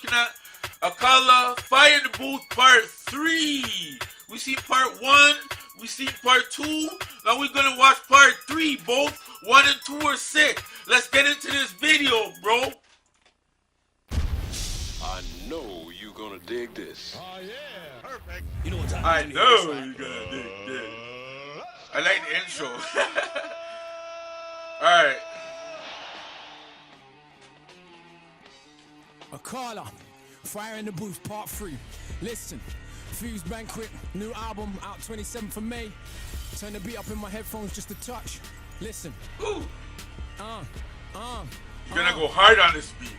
looking at Akala Fire in the Booth Part 3. We see Part 1, we see Part 2. Now we're gonna watch Part 3. Both 1 and 2 are sick. Let's get into this video, bro. I know you're gonna dig this. Oh yeah, perfect. You know what time I it is, know right? you're gonna dig this. I like the intro. Alright. Akala, Fire in the Booth, Part 3. Listen, Fuse Banquet, new album out 27th of May. Turn the beat up in my headphones just a touch. Listen. Ooh. You're gonna go hard on this beat.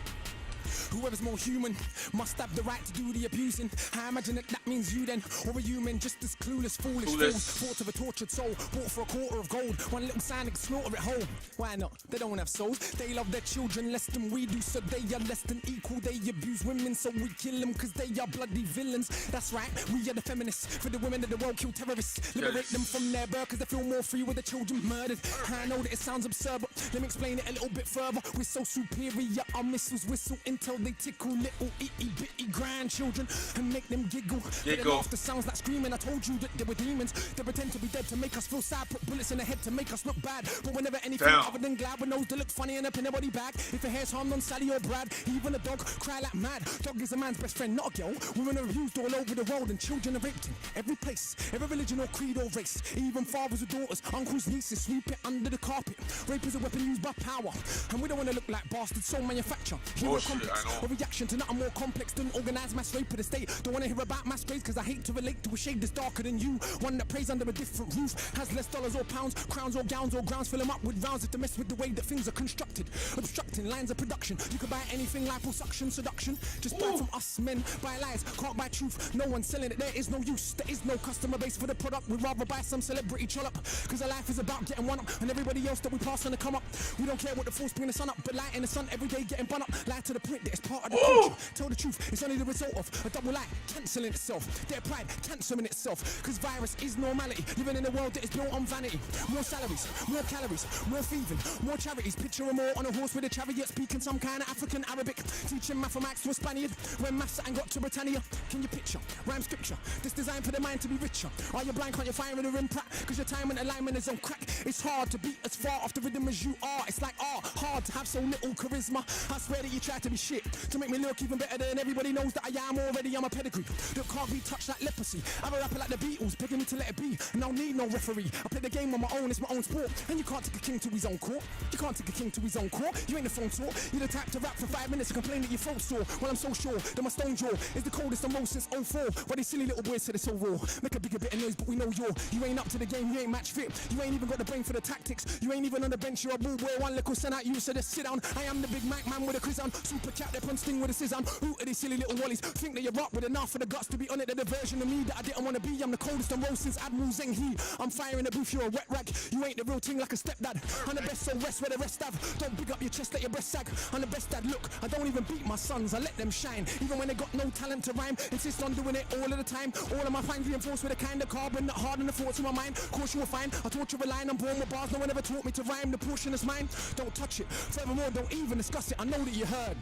Whoever's more human must have the right to do the abusing. I imagine that means you then, or a human just as clueless, foolish fools. Thoughts of a tortured soul, bought for a quarter of gold. One little sign that can slaughter it whole. Why not? They don't have souls. They love their children less than we do, so they are less than equal. They abuse women, so we kill them cause they are bloody villains. That's right, we are the feminists. For the women of the world, kill terrorists. Liberate them from their birth cause they feel more free with their children murdered. I know that it sounds absurd, but let me explain it a little bit further. We're so superior, our missiles whistle until they tickle little itty bitty grandchildren and make them giggle. Their laughter sounds like screaming. I told you that they were demons. They pretend to be dead to make us feel sad. Put bullets in the head to make us look bad. But whenever anything other than glad, with nose to look funny and up in their body bag. If it hair's harmed on Sally or Brad, even a dog cry like mad. Dog is a man's best friend, not a girl. Women are abused all over the world and children are raped in every place, every religion or creed or race. Even fathers or daughters, uncles, nieces, sweep it under the carpet. Rape is a weapon used by power, and we don't want to look like bastards. So manufacture hero complex, a reaction to nothing more complex than organized mass rape of the state. Don't want to hear about mass graves cause I hate to relate to a shade that's darker than you. One that prays under a different roof, has less dollars or pounds, crowns or gowns or grounds. Fill them up with rounds if they mess with the way that things are constructed. Obstructing lines of production. You can buy anything, liposuction, seduction. Just buy from us men, buy lies, can't buy truth. No one's selling it, there is no use. There is no customer base for the product. We'd rather buy some celebrity trollop cause our life is about getting one up. And everybody else that we pass on to come up. We don't care what the force bring the sun up, but light in the sun every day getting bun up. Lie to the point that it's part of the culture. Tell the truth, it's only the result of a double lie cancelling itself. Their pride cancelling itself. Cause virus is normality. Living in a world that is built on vanity. More salaries, more calories, more thieving, more charities. Picture them all on a horse with a chariot, speaking some kind of African Arabic. Teaching mathematics to a Spaniard when maths ain't got to Britannia. Can you picture? Rhyme scripture. This designed for the mind to be richer. Are you blind? Can't you fire in a rim pratt? Cause your time and alignment is on crack. It's hard to beat as far off the rhythm as you are. It's like hard to have so little charisma. I swear that you try to be shit to make me look even better than everybody knows that I am already. I'm a pedigree that can't be touched like leprosy. I'm a rapper like the Beatles, begging me to let it be. And I don't need no referee. I play the game on my own, it's my own sport. And you can't take a king to his own court. You can't take a king to his own court. You ain't the phone talk. You're the type to rap for 5 minutes and complain that your throat's sore. Well, I'm so sure that my stone jaw is the coldest and most since 04. Why these silly little boys said it's so raw. Make a bigger bit of noise, but we know you ain't up to the game, you ain't match fit. You ain't even got the brain for the tactics. You ain't even on the bench, you're a ball boy. One little send out you, so just sit down. I am the big Mac man with a quiz on. Super cat that punch sting with a scissor. Who are these silly little wallies? Think that you're up with enough for the guts to be on it. They're the version of me that I didn't want to be. I'm the coldest and roast since Admiral Zheng He. I'm firing the booth, you're a wet rag. You ain't the real thing like a stepdad. I'm the best, so rest where the rest have. Don't big up your chest, let your breast sag. I'm the best dad, look, I don't even beat my sons. I let them shine, even when they got no talent to rhyme. Insist on doing it all of the time. All of my fines reinforced with a kind of carbon that harden the thoughts in my mind. Of course you will find, I taught you a line, I'm born with bars. No one ever taught me to rhyme, the portion is mine. Don't touch it, furthermore, don't even discuss it. I know that you heard.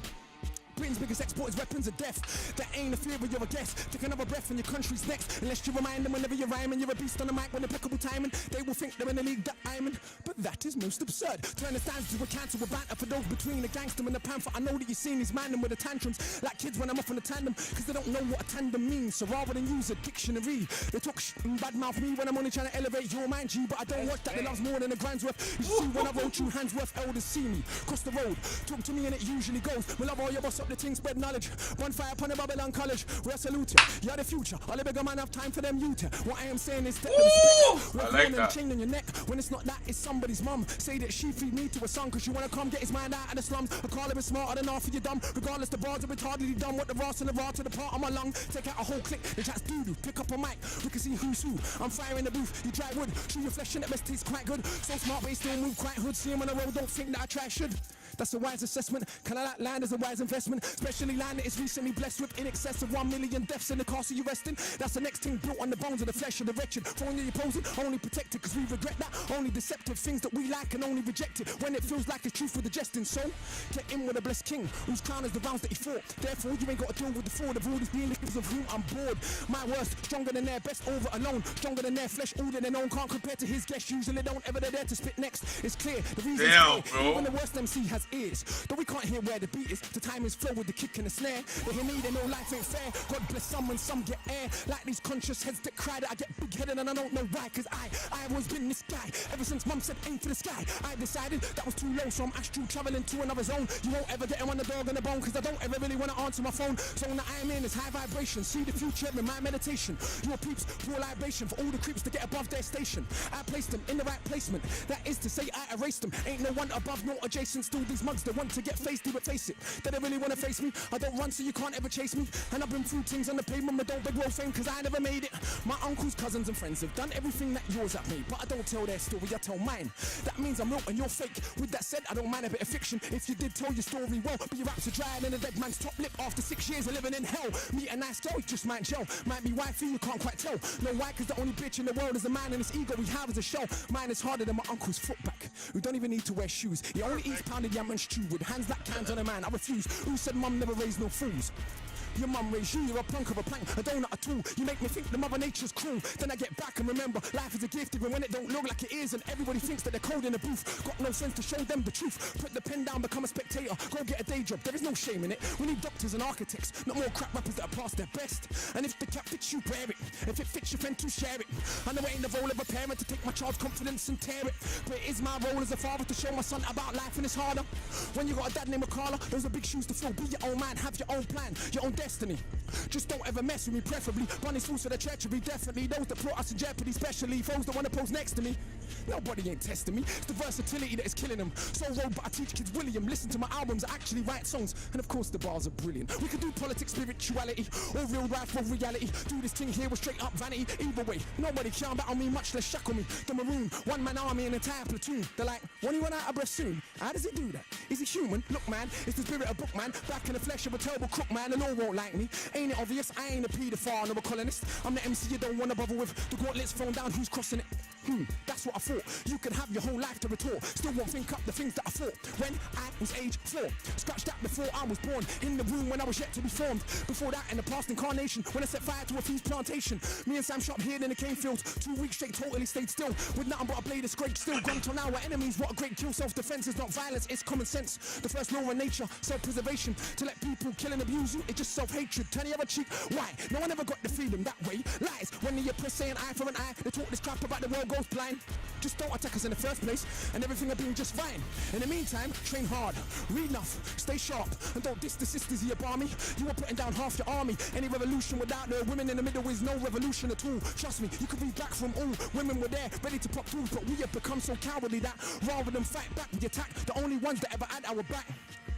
Britain's biggest export is weapons of death. That ain't a fear, but you're a guest. Take another breath and your country's next. Unless you remind them whenever you rhyme and you're a beast on the mic with impeccable timing, they will think they're in the league that I'm in. But that is most absurd. Turn the stands to a cancer with banter for those between the gangster and the panther. I know that you've seen these man with the tantrums like kids when I'm off on the tandem, cause they don't know what a tandem means. So rather than use a dictionary, they talk and badmouth me when I'm only trying to elevate your mind, G. But I don't watch that, they love's more than a grand's worth. You see when I roll true hands worth, elders see me cross the road, talk to me and it usually goes. We love all your boss up the thing, spread knowledge. Bonfire upon the Babylon College, where I salute you. You're the future. All the bigger man have time for them youth. What I am saying is that I like that. Chain on your neck. When it's not that, it's somebody's mum. Say that she feed me to a son, cause you wanna come get his mind out of the slums. I call him smarter than half of you dumb. Regardless, the bars are retardedly dumb. What the ras and the raw to the part of my lung. Take out a whole click, the chat's doo-doo. Pick up a mic, we can see who's who. I'm firing the booth, you dry wood. Chew your flesh and it best tastes quite good. So smart, but you still move quite hood. See him on the road, don't think that I try should. That's a wise assessment. Can I like land as a wise investment? Especially land that is recently blessed with in excess of 1 million deaths in the castle you rest in. That's the next thing built on the bones of the flesh of the wretched. For when you're opposing, only protect it because we regret that. Only deceptive things that we like and only reject it when it feels like it's truth with the jesting. So get in with a blessed king whose crown is the rounds that he fought. Therefore you ain't got to deal with the fraud of all these beings of whom I'm bored. My worst, stronger than their best over alone. Stronger than their flesh, older than own. Can't compare to his guests. Usually don't ever dare to spit next. It's clear, the reason is clear. Even the worst MC has ears. Though we can't hear where the beat is. The time is flow with the kick and the snare. They hear me, they know life ain't fair. God bless some and some get air. Like these conscious heads that cry that I get big-headed and I don't know why. Cause I've always been this guy. Ever since mum said aim for the sky. I decided that was too low, so I'm astral traveling to another zone. You won't ever get him on the dog and the bone, cause I don't ever really want to answer my phone. So that I'm in is high vibration. See the future in my meditation. Your peeps, poor libation for all the creeps to get above their station. I placed them in the right placement. That is to say I erased them. Ain't no one above nor adjacent. Still these mugs that want to get faced, but face it. They don't really want to face me. I don't run so you can't ever chase me. And I've been through things on the pavement, but don't beg roll fame cause I never made it. My uncles, cousins and friends have done everything that yours have made, but I don't tell their story, I tell mine. That means I'm real and you're fake. With that said, I don't mind a bit of fiction if you did tell your story well, but your raps are drier than a dead man's top lip after 6 years of living in hell. Meet a nice girl, you just might gel. Might be wifey, you can't quite tell. No, why? Cause the only bitch in the world is a man and his ego we have is a shell. Mine is harder than my uncle's foot back, who don't even need to wear shoes. He only eats pounded yam and stew with hands like cans on a man. I refuse. Who said mum never raised no fools? Your mum raised you, you're a plunk of a plank, a donut, a tool. You make me think the mother nature's cruel. Then I get back and remember, life is a gift even when it don't look like it is. And everybody thinks that they're cold in the booth. Got no sense to show them the truth. Put the pen down, become a spectator. Go get a day job, there is no shame in it. We need doctors and architects, not more crap rappers that are past their best. And if the cap fits you, wear it. If it fits your friend, to share it. I know it ain't the role of a parent to take my child's confidence and tear it. But it is my role as a father to show my son about life and it's harder. When you got a dad named Akala, those are big shoes to fill. Be your own man, have your own plan, your own destiny. Just don't ever mess with me, preferably. Bunny's fools for the treachery, definitely. Those that put us in jeopardy, especially foes that wanna pose next to me. Nobody ain't testing me. It's the versatility that is killing them. So road, but I teach kids William. Listen to my albums, I actually write songs. And of course the bars are brilliant. We could do politics, spirituality, or real life or reality. Do this thing here with straight up vanity. Either way, nobody can battle me, much less shackle me. The maroon, one-man army, an entire platoon. They're like, when he run out of breath soon? How does he do that? Is he human? Look man, it's the spirit of book man. Back in the flesh of a terrible crook man, and all won't like me. Ain't it obvious? I ain't a paedophile nor a colonist. I'm the MC you don't wanna bother with. The gauntlets thrown down, who's crossing it? That's what I thought. You could have your whole life to retort. Still won't think up the things that I thought when I was age 4. Scratched that before I was born. In the room when I was yet to be formed. Before that in the past incarnation, when I set fire to a feast plantation. Me and Sam shot here in the cane fields. 2 weeks straight totally stayed still. With nothing but a blade of scrape. Still gone till now. Our enemies, what a great kill. Self-defense is not violence, it's common sense. The first law of nature, self-preservation. To let people kill and abuse you, it's just self-hatred. Turn the other cheek. Why? No one ever got the freedom that way. Lies. When the oppressed say an eye for an eye, they talk this crap about the world goes blind. Just don't attack us in the first place, and everything will be just fine. In the meantime, train hard, read enough, stay sharp, and don't diss the sisters of your barmy. You are putting down half your army. Any revolution without the women in the middle is no revolution at all. Trust me, you could be back from all. Women were there, ready to pop tools, but we have become so cowardly that rather than fight back, we attack the only ones that ever had our back.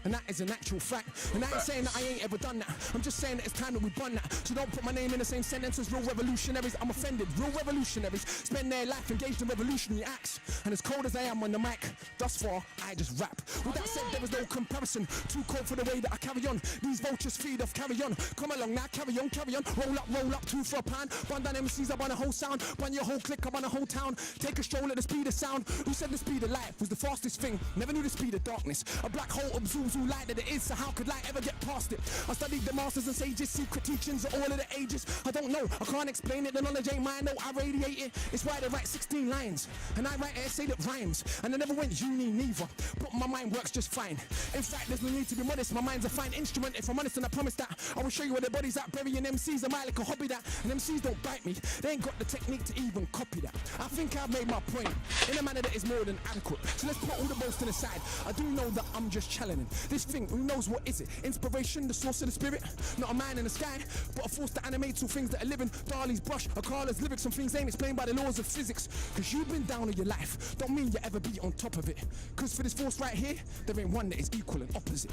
And that is an actual fact. And I ain't saying that I ain't ever done that. I'm just saying that it's time that we done that. So don't put my name in the same sentence as real revolutionaries. I'm offended. Real revolutionaries spend their life engaged in revolutionary acts. And as cold as I am on the mic, thus far, I just rap. With that said, there is no comparison. Too cold for the way that I carry on. These vultures feed off, carry on. Come along now, carry on, carry on. Roll up, 2 for a pound. Bun down MCs, I run a whole sound. Bun your whole clique, I run a whole town. Take a stroll at the speed of sound. Who said the speed of light was the fastest thing? Never knew the speed of darkness. A black hole absorbs all light that it is, so how could light ever get past it? I studied the masters and sages, secret teachings of all of the ages. I don't know, I can't explain it, the knowledge ain't mine, no, I radiate it. It's why they write 16 lines, and I write an essay that rhymes, and I never went uni neither, but my mind works just fine. In fact, there's no need to be modest, my mind's a fine instrument, if I'm honest, and I promise that I will show you where the body's at, burying MCs, I might like a hobby that, and MCs don't bite me, they ain't got the technique to even copy that. I think I've made my point, in a manner that is more than adequate, so let's put all the boasting aside. I do know that I'm just challenging this thing, who knows what is it? Inspiration, the source of the spirit, not a man in the sky, but a force that animates all things that are living. Dali's brush, Akala's lyrics, some things ain't explained by the laws of physics. Cause you've been down in your life, don't mean you ever be on top of it. Cause for this force right here, there ain't one that is equal and opposite.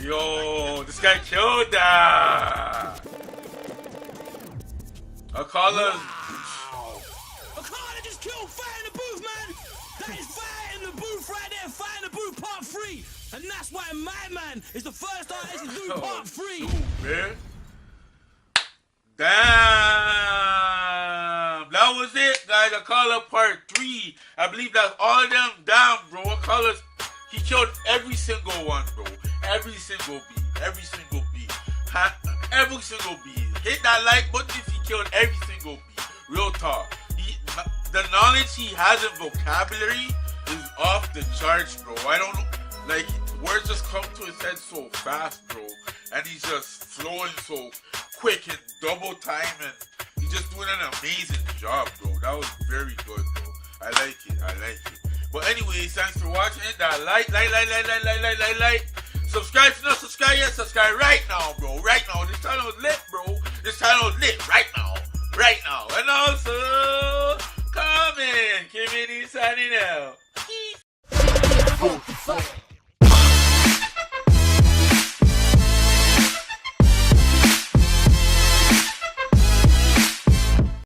Yo, this guy killed that. Akala. Wow. Akala just killed fire in the booth, man. That is fire. 3. And that's why my man is the first artist to do part 3. Shoot, man. Damn. That was it, guys. Akala part 3. I believe that's all of them. Damn, bro. Akala's, he killed every single one, bro. Every single beat. Every single beat. Every single beat. Hit that like button if he killed every single beat. Real talk. The knowledge he has in vocabulary is off the charts, bro. I don't know. Like, words just come to his head so fast, bro. And he's just flowing so quick and double time, and he's just doing an amazing job, bro. That was very good, bro. I like it. I like it. But anyways, thanks for watching it. That like. Subscribe if you're not subscribed yet. Subscribe right now, bro. Right now. This channel is lit, bro. This channel is lit right now. Right now. And also, comment. Kimini signing out.